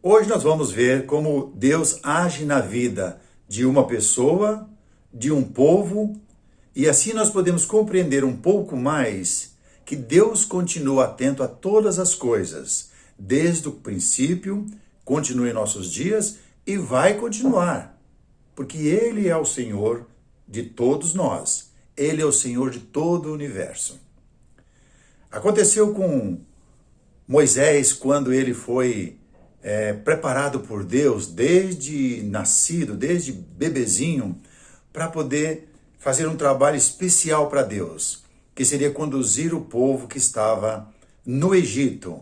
Hoje nós vamos ver como Deus age na vida de uma pessoa, de um povo, e assim nós podemos compreender um pouco mais que Deus continua atento a todas as coisas, desde o princípio, continua em nossos dias e vai continuar, porque Ele é o Senhor de todos nós, Ele é o Senhor de todo o universo. Aconteceu com Moisés quando ele foi preparado por Deus desde nascido, desde bebezinho, para poder fazer um trabalho especial para Deus, que seria conduzir o povo que estava no Egito.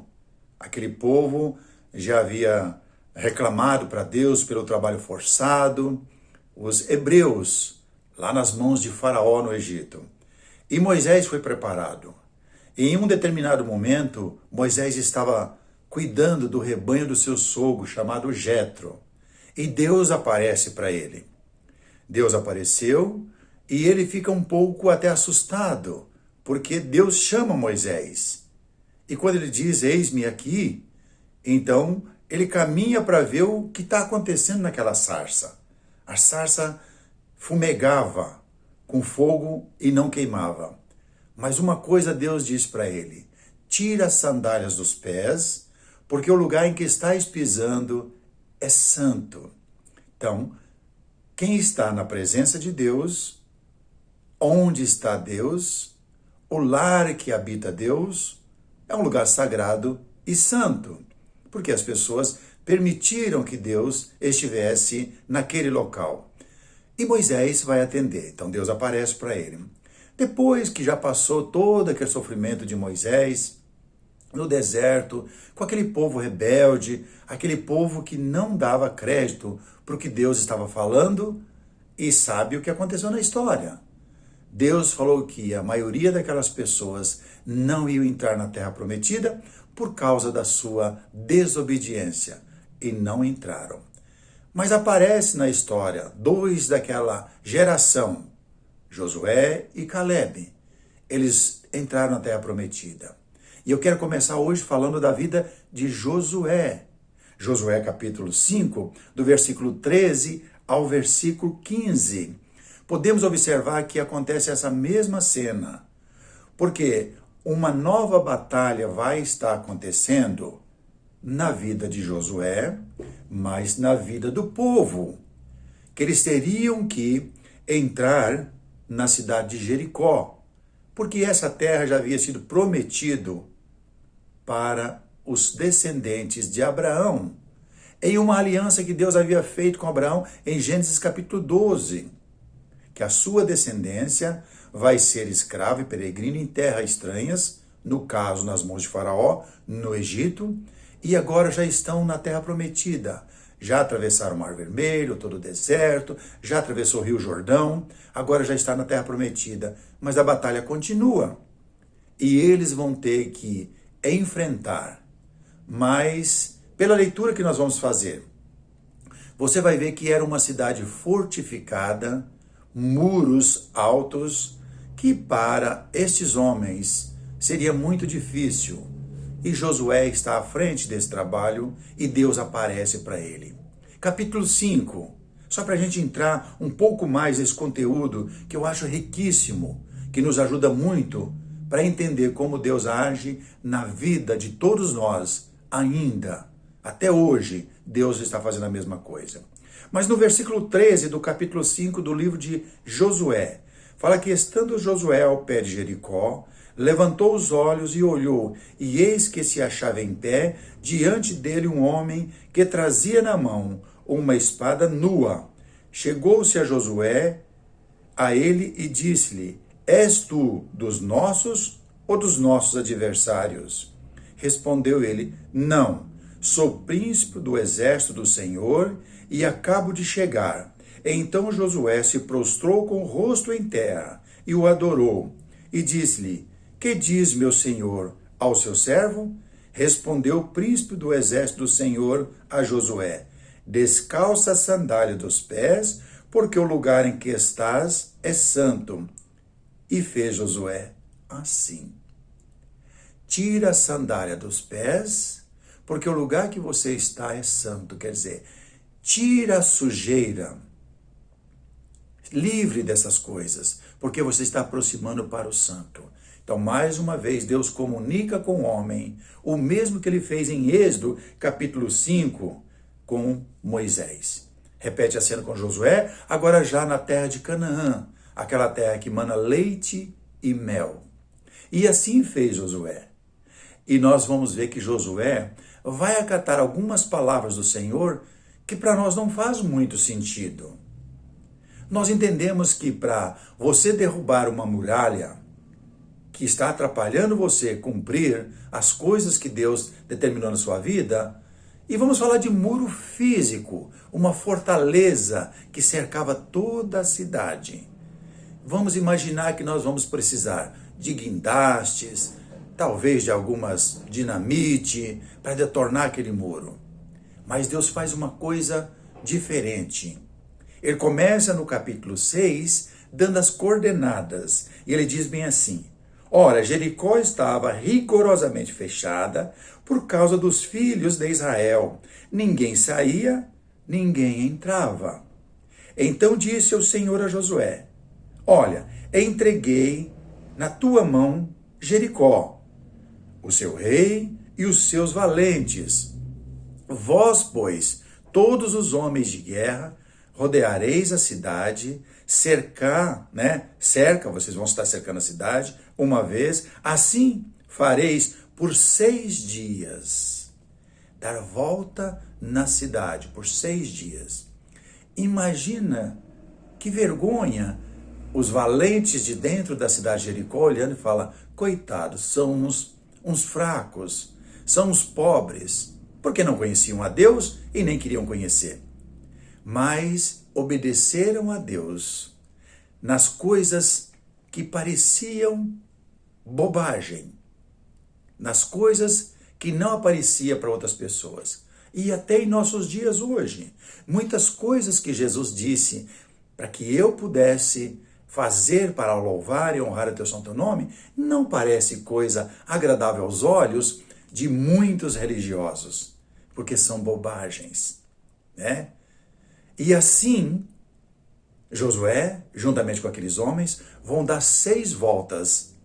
Aquele povo já havia reclamado para Deus pelo trabalho forçado, os hebreus, lá nas mãos de Faraó no Egito. E Moisés foi preparado. E em um determinado momento, Moisés estava cuidando do rebanho do seu sogro, chamado Jetro. E Deus aparece para ele. Deus apareceu e ele fica um pouco até assustado, porque Deus chama Moisés. E quando ele diz, eis-me aqui, então ele caminha para ver o que está acontecendo naquela sarça. A sarça fumegava com fogo e não queimava. Mas uma coisa Deus diz para ele, tira as sandálias dos pés, porque o lugar em que estás pisando é santo. Então, quem está na presença de Deus, onde está Deus, o lar que habita Deus, é um lugar sagrado e santo, porque as pessoas permitiram que Deus estivesse naquele local. E Moisés vai atender, então Deus aparece para ele. Depois que já passou todo aquele sofrimento de Moisés, no deserto, com aquele povo rebelde, aquele povo que não dava crédito para o que Deus estava falando e sabe o que aconteceu na história. Deus falou que a maioria daquelas pessoas não iam entrar na terra prometida por causa da sua desobediência e não entraram. Mas aparece na história dois daquela geração, Josué e Caleb. Eles entraram na terra prometida. E eu quero começar hoje falando da vida de Josué. Josué capítulo 5, do versículo 13 ao versículo 15. Podemos observar que acontece essa mesma cena, porque uma nova batalha vai estar acontecendo na vida de Josué, mas na vida do povo, que eles teriam que entrar na cidade de Jericó, porque essa terra já havia sido prometido para os descendentes de Abraão, em uma aliança que Deus havia feito com Abraão em Gênesis capítulo 12, que a sua descendência vai ser escrava e peregrina em terras estranhas, no caso nas mãos de Faraó, no Egito, e agora já estão na terra prometida. Já atravessaram o Mar Vermelho, todo o deserto, já atravessou o Rio Jordão, agora já está na terra prometida, mas a batalha continua. E eles vão ter que enfrentar. Mas, pela leitura que nós vamos fazer, você vai ver que era uma cidade fortificada, muros altos, que para estes homens seria muito difícil. E Josué está à frente desse trabalho e Deus aparece para ele. Capítulo 5, só para a gente entrar um pouco mais nesse conteúdo que eu acho riquíssimo, que nos ajuda muito para entender como Deus age na vida de todos nós ainda. Até hoje, Deus está fazendo a mesma coisa. Mas no versículo 13 do capítulo 5 do livro de Josué, fala que estando Josué ao pé de Jericó, levantou os olhos e olhou, e eis que se achava em pé diante dele um homem que trazia na mão uma espada nua. Chegou-se a Josué, a ele, e disse-lhe, és tu dos nossos ou dos nossos adversários? Respondeu ele, não, sou príncipe do exército do Senhor e acabo de chegar. Então Josué se prostrou com o rosto em terra e o adorou, e disse-lhe, que diz meu senhor ao seu servo? Respondeu o príncipe do exército do Senhor a Josué, descalça a sandália dos pés, porque o lugar em que estás é santo. E fez Josué assim. Tira a sandália dos pés, porque o lugar que você está é santo, quer dizer, tira a sujeira, livre dessas coisas, porque você está aproximando para o santo. Então, mais uma vez, Deus comunica com o homem o mesmo que ele fez em Êxodo, capítulo 5, com Moisés. Repete a cena com Josué, agora já na terra de Canaã, aquela terra que mana leite e mel. E assim fez Josué. E nós vamos ver que Josué vai acatar algumas palavras do Senhor que para nós não faz muito sentido. Nós entendemos que para você derrubar uma muralha que está atrapalhando você cumprir as coisas que Deus determinou na sua vida, e vamos falar de muro físico, uma fortaleza que cercava toda a cidade. Vamos imaginar que nós vamos precisar de guindastes, talvez de algumas dinamite, para detonar aquele muro. Mas Deus faz uma coisa diferente. Ele começa no capítulo 6, dando as coordenadas. E ele diz bem assim: ora, Jericó estava rigorosamente fechada por causa dos filhos de Israel. Ninguém saía, ninguém entrava. Então disse o Senhor a Josué: olha, entreguei na tua mão Jericó, o seu rei e os seus valentes. Vós, pois, todos os homens de guerra, rodeareis a cidade, cerca, vocês vão estar cercando a cidade uma vez, assim fareis por 6 dias. Dar volta na cidade por 6 dias. Imagina que vergonha os valentes de dentro da cidade de Jericó olhando e falam: coitados, são uns fracos, são uns pobres, porque não conheciam a Deus e nem queriam conhecer. Mas obedeceram a Deus nas coisas que pareciam bobagem, nas coisas que não aparecia para outras pessoas. E até em nossos dias hoje, muitas coisas que Jesus disse para que eu pudesse fazer para louvar e honrar o teu santo nome, não parece coisa agradável aos olhos de muitos religiosos, porque são bobagens, né? E assim, Josué, juntamente com aqueles homens, vão dar 6 voltas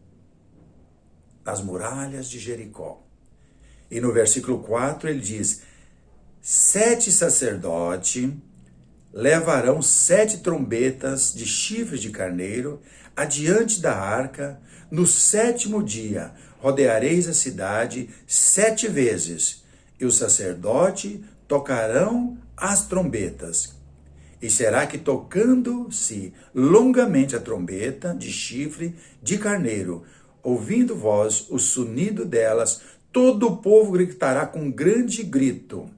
nas muralhas de Jericó. E no versículo 4 ele diz: 7 sacerdotes levarão 7 trombetas de chifres de carneiro adiante da arca. No 7º dia rodeareis a cidade 7 vezes, e os sacerdotes tocarão as trombetas. E será que, tocando-se longamente a trombeta de chifre de carneiro, ouvindo vós o sonido delas, todo o povo gritará com grande grito.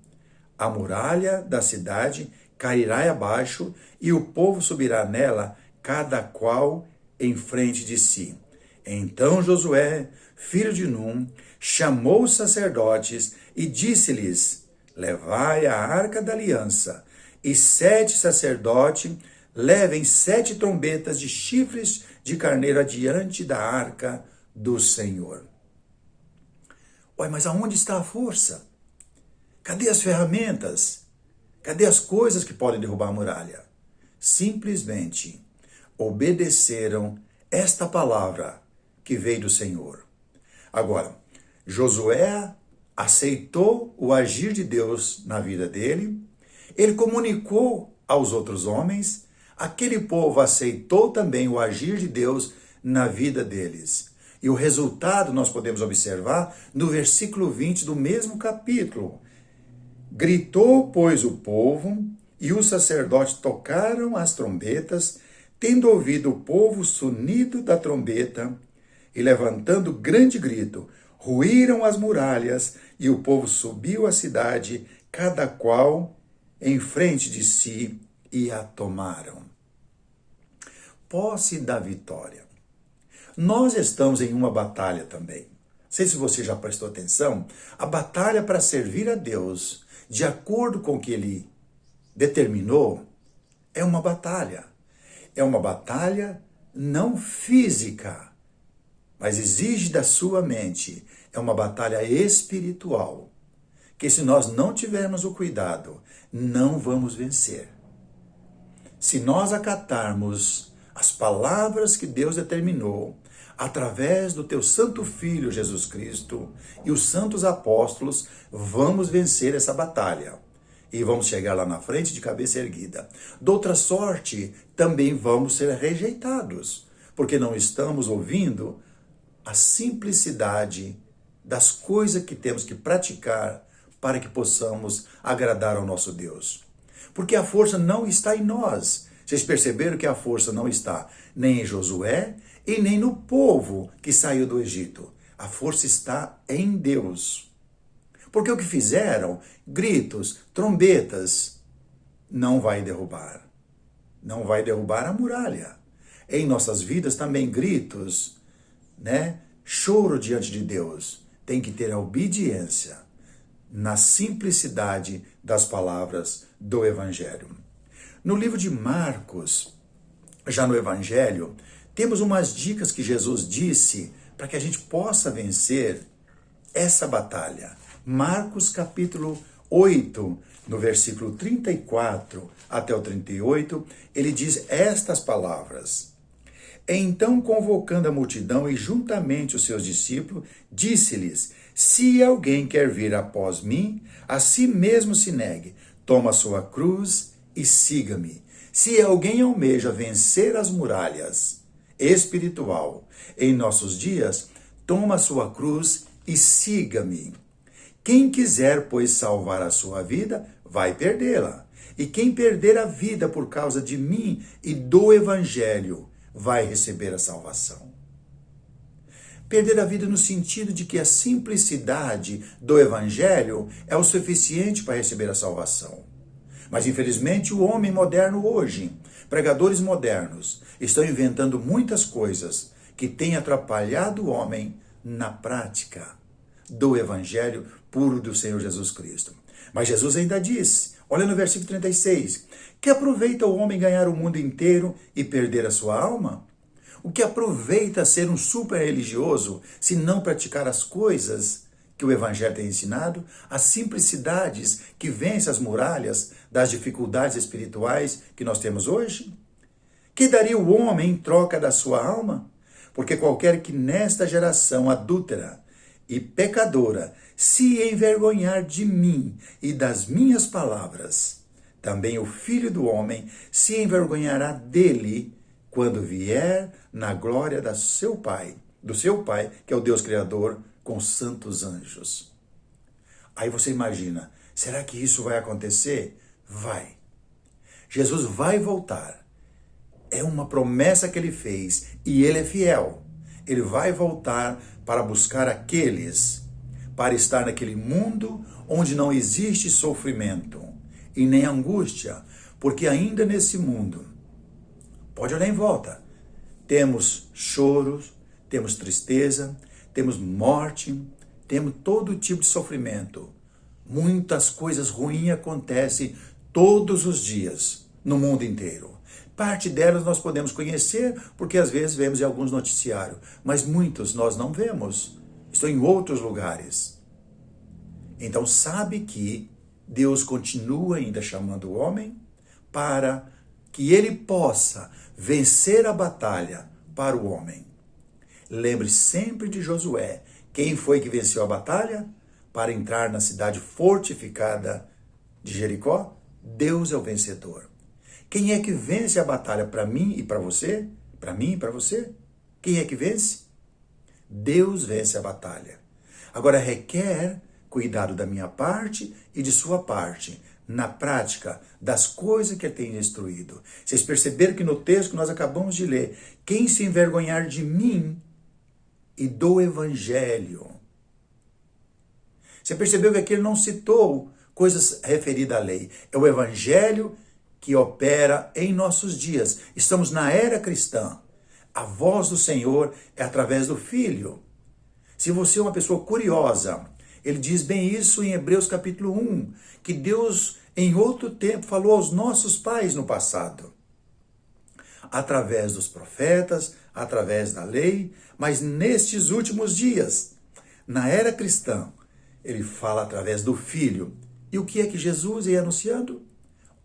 A muralha da cidade cairá abaixo, e o povo subirá nela, cada qual em frente de si. Então Josué, filho de Num, chamou os sacerdotes e disse-lhes: levai a arca da aliança, e 7 sacerdotes levem 7 trombetas de chifres de carneiro adiante da arca do Senhor. Ué, mas aonde está a força? Cadê as ferramentas? Cadê as coisas que podem derrubar a muralha? Simplesmente obedeceram esta palavra que veio do Senhor. Agora, Josué aceitou o agir de Deus na vida dele, ele comunicou aos outros homens, aquele povo aceitou também o agir de Deus na vida deles. E o resultado nós podemos observar no versículo 20 do mesmo capítulo. Gritou, pois, o povo, e os sacerdotes tocaram as trombetas, tendo ouvido o povo o sonido da trombeta, e levantando grande grito, ruíram as muralhas, e o povo subiu à cidade, cada qual em frente de si, e a tomaram. Posse da vitória. Nós estamos em uma batalha também. Não sei se você já prestou atenção, a batalha para servir a Deus, de acordo com o que Ele determinou, é uma batalha. É uma batalha não física, mas exige da sua mente. É uma batalha espiritual, que se nós não tivermos o cuidado, não vamos vencer. Se nós acatarmos as palavras que Deus determinou, através do teu santo Filho Jesus Cristo e os santos apóstolos, vamos vencer essa batalha. E vamos chegar lá na frente de cabeça erguida. De outra sorte, também vamos ser rejeitados, porque não estamos ouvindo a simplicidade das coisas que temos que praticar para que possamos agradar ao nosso Deus. Porque a força não está em nós. Vocês perceberam que a força não está nem em Josué e nem no povo que saiu do Egito. A força está em Deus. Porque o que fizeram, gritos, trombetas, não vai derrubar. Não vai derrubar a muralha. Em nossas vidas também gritos, choro diante de Deus. Tem que ter a obediência na simplicidade das palavras do Evangelho. No livro de Marcos, já no Evangelho, temos umas dicas que Jesus disse para que a gente possa vencer essa batalha. Marcos capítulo 8, no versículo 34 até o 38, ele diz estas palavras. Então, convocando a multidão e juntamente os seus discípulos, disse-lhes, se alguém quer vir após mim, a si mesmo se negue, toma a sua cruz e siga-me. Se alguém almeja vencer as muralhas espiritual em nossos dias, toma a sua cruz e siga-me. Quem quiser, pois, salvar a sua vida, vai perdê-la. E quem perder a vida por causa de mim e do Evangelho, vai receber a salvação. Perder a vida no sentido de que a simplicidade do Evangelho é o suficiente para receber a salvação. Mas, infelizmente, o homem moderno hoje, pregadores modernos, estão inventando muitas coisas que têm atrapalhado o homem na prática do Evangelho puro do Senhor Jesus Cristo. Mas Jesus ainda diz, olha no versículo 36, que aproveita o homem ganhar o mundo inteiro e perder a sua alma? O que aproveita ser um super religioso se não praticar as coisas que o Evangelho tem ensinado, as simplicidades que vencem as muralhas das dificuldades espirituais que nós temos hoje? Que daria o homem em troca da sua alma? Porque qualquer que nesta geração adúltera e pecadora se envergonhar de mim e das minhas palavras, também o Filho do Homem se envergonhará dele quando vier na glória do seu Pai, que é o Deus Criador, com santos anjos. Aí você imagina, será que isso vai acontecer? Vai. Jesus vai voltar. É uma promessa que ele fez e ele é fiel. Ele vai voltar para buscar aqueles, para estar naquele mundo onde não existe sofrimento e nem angústia, porque ainda nesse mundo, pode olhar em volta, temos choros, temos tristeza, temos morte, temos todo tipo de sofrimento. Muitas coisas ruins acontecem todos os dias no mundo inteiro. Parte delas nós podemos conhecer, porque às vezes vemos em alguns noticiários, mas muitos nós não vemos, estão em outros lugares. Então sabe que Deus continua ainda chamando o homem para que ele possa vencer a batalha para o homem. Lembre sempre de Josué. Quem foi que venceu a batalha? Para entrar na cidade fortificada de Jericó? Deus é o vencedor. Quem é que vence a batalha para mim e para você? Para mim e para você? Quem é que vence? Deus vence a batalha. Agora requer cuidado da minha parte e de sua parte, na prática das coisas que ele tem instruído. Vocês perceberam que no texto que nós acabamos de ler, quem se envergonhar de mim e do Evangelho. Você percebeu que aqui ele não citou coisas referidas à lei. É o Evangelho que opera em nossos dias. Estamos na era cristã. A voz do Senhor é através do Filho. Se você é uma pessoa curiosa, ele diz bem isso em Hebreus capítulo 1, que Deus em outro tempo falou aos nossos pais no passado. Através dos profetas, através da lei, mas nestes últimos dias, na era cristã, ele fala através do Filho. E o que é que Jesus ia anunciando?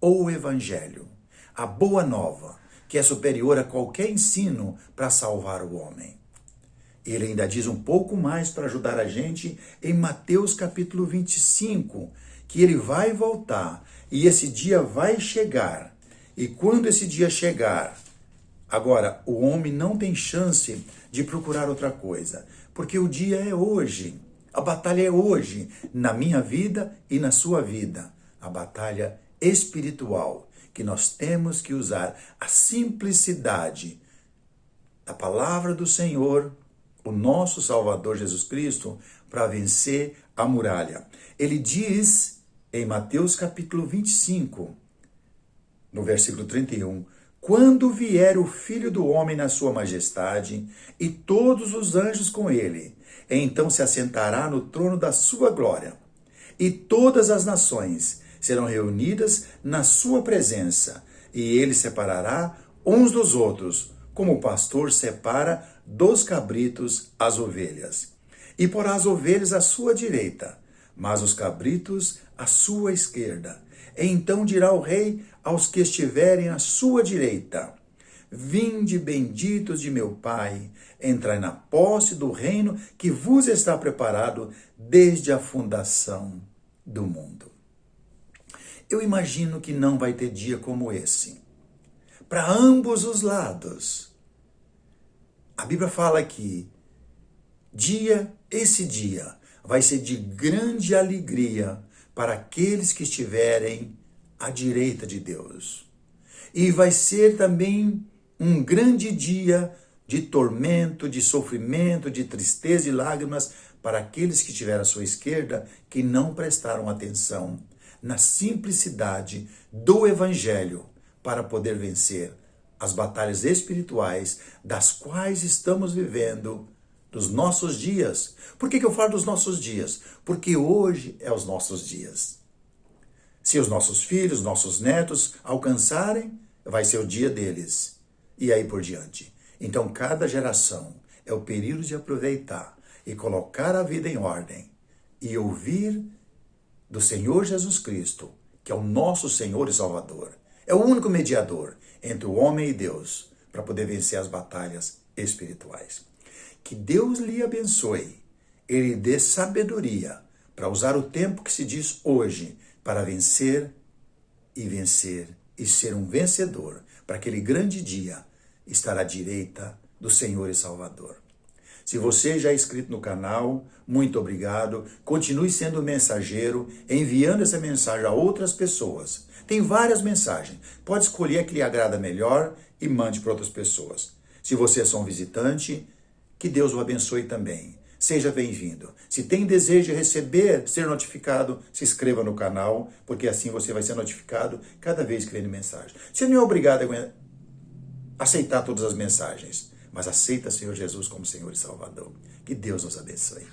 O Evangelho, a boa nova, que é superior a qualquer ensino para salvar o homem. Ele ainda diz um pouco mais para ajudar a gente em Mateus capítulo 25, que ele vai voltar e esse dia vai chegar. E quando esse dia chegar, agora, o homem não tem chance de procurar outra coisa, porque o dia é hoje. A batalha é hoje, na minha vida e na sua vida. A batalha espiritual, que nós temos que usar a simplicidade da palavra do Senhor, o nosso Salvador Jesus Cristo, para vencer a muralha. Ele diz em Mateus capítulo 25, no versículo 31, quando vier o Filho do Homem na sua majestade e todos os anjos com ele, então se assentará no trono da sua glória, e todas as nações serão reunidas na sua presença, e ele separará uns dos outros, como o pastor separa dos cabritos as ovelhas. E porá as ovelhas à sua direita, mas os cabritos à sua esquerda. E então dirá o rei aos que estiverem à sua direita: vinde benditos de meu Pai, entrai na posse do reino que vos está preparado desde a fundação do mundo. Eu imagino que não vai ter dia como esse. Para ambos os lados. A Bíblia fala que esse dia vai ser de grande alegria para aqueles que estiverem à direita de Deus. E vai ser também um grande dia de tormento, de sofrimento, de tristeza e lágrimas para aqueles que estiveram à sua esquerda, que não prestaram atenção na simplicidade do Evangelho para poder vencer as batalhas espirituais das quais estamos vivendo nos nossos dias. Por que eu falo dos nossos dias? Porque hoje é os nossos dias. Se os nossos filhos, nossos netos alcançarem, vai ser o dia deles. E aí por diante. Então, cada geração é o período de aproveitar e colocar a vida em ordem e ouvir do Senhor Jesus Cristo, que é o nosso Senhor e Salvador. É o único mediador entre o homem e Deus para poder vencer as batalhas espirituais. Que Deus lhe abençoe, Ele dê sabedoria para usar o tempo que se diz hoje para vencer e ser um vencedor para aquele grande dia estar à direita do Senhor e Salvador. Se você já é inscrito no canal, muito obrigado. Continue sendo mensageiro, enviando essa mensagem a outras pessoas. Tem várias mensagens. Pode escolher a que lhe agrada melhor e mande para outras pessoas. Se você é só um visitante, que Deus o abençoe também. Seja bem-vindo. Se tem desejo de receber, ser notificado, se inscreva no canal, porque assim você vai ser notificado cada vez que vem mensagem. Você não é obrigado a aceitar todas as mensagens, mas aceita o Senhor Jesus como Senhor e Salvador. Que Deus nos abençoe.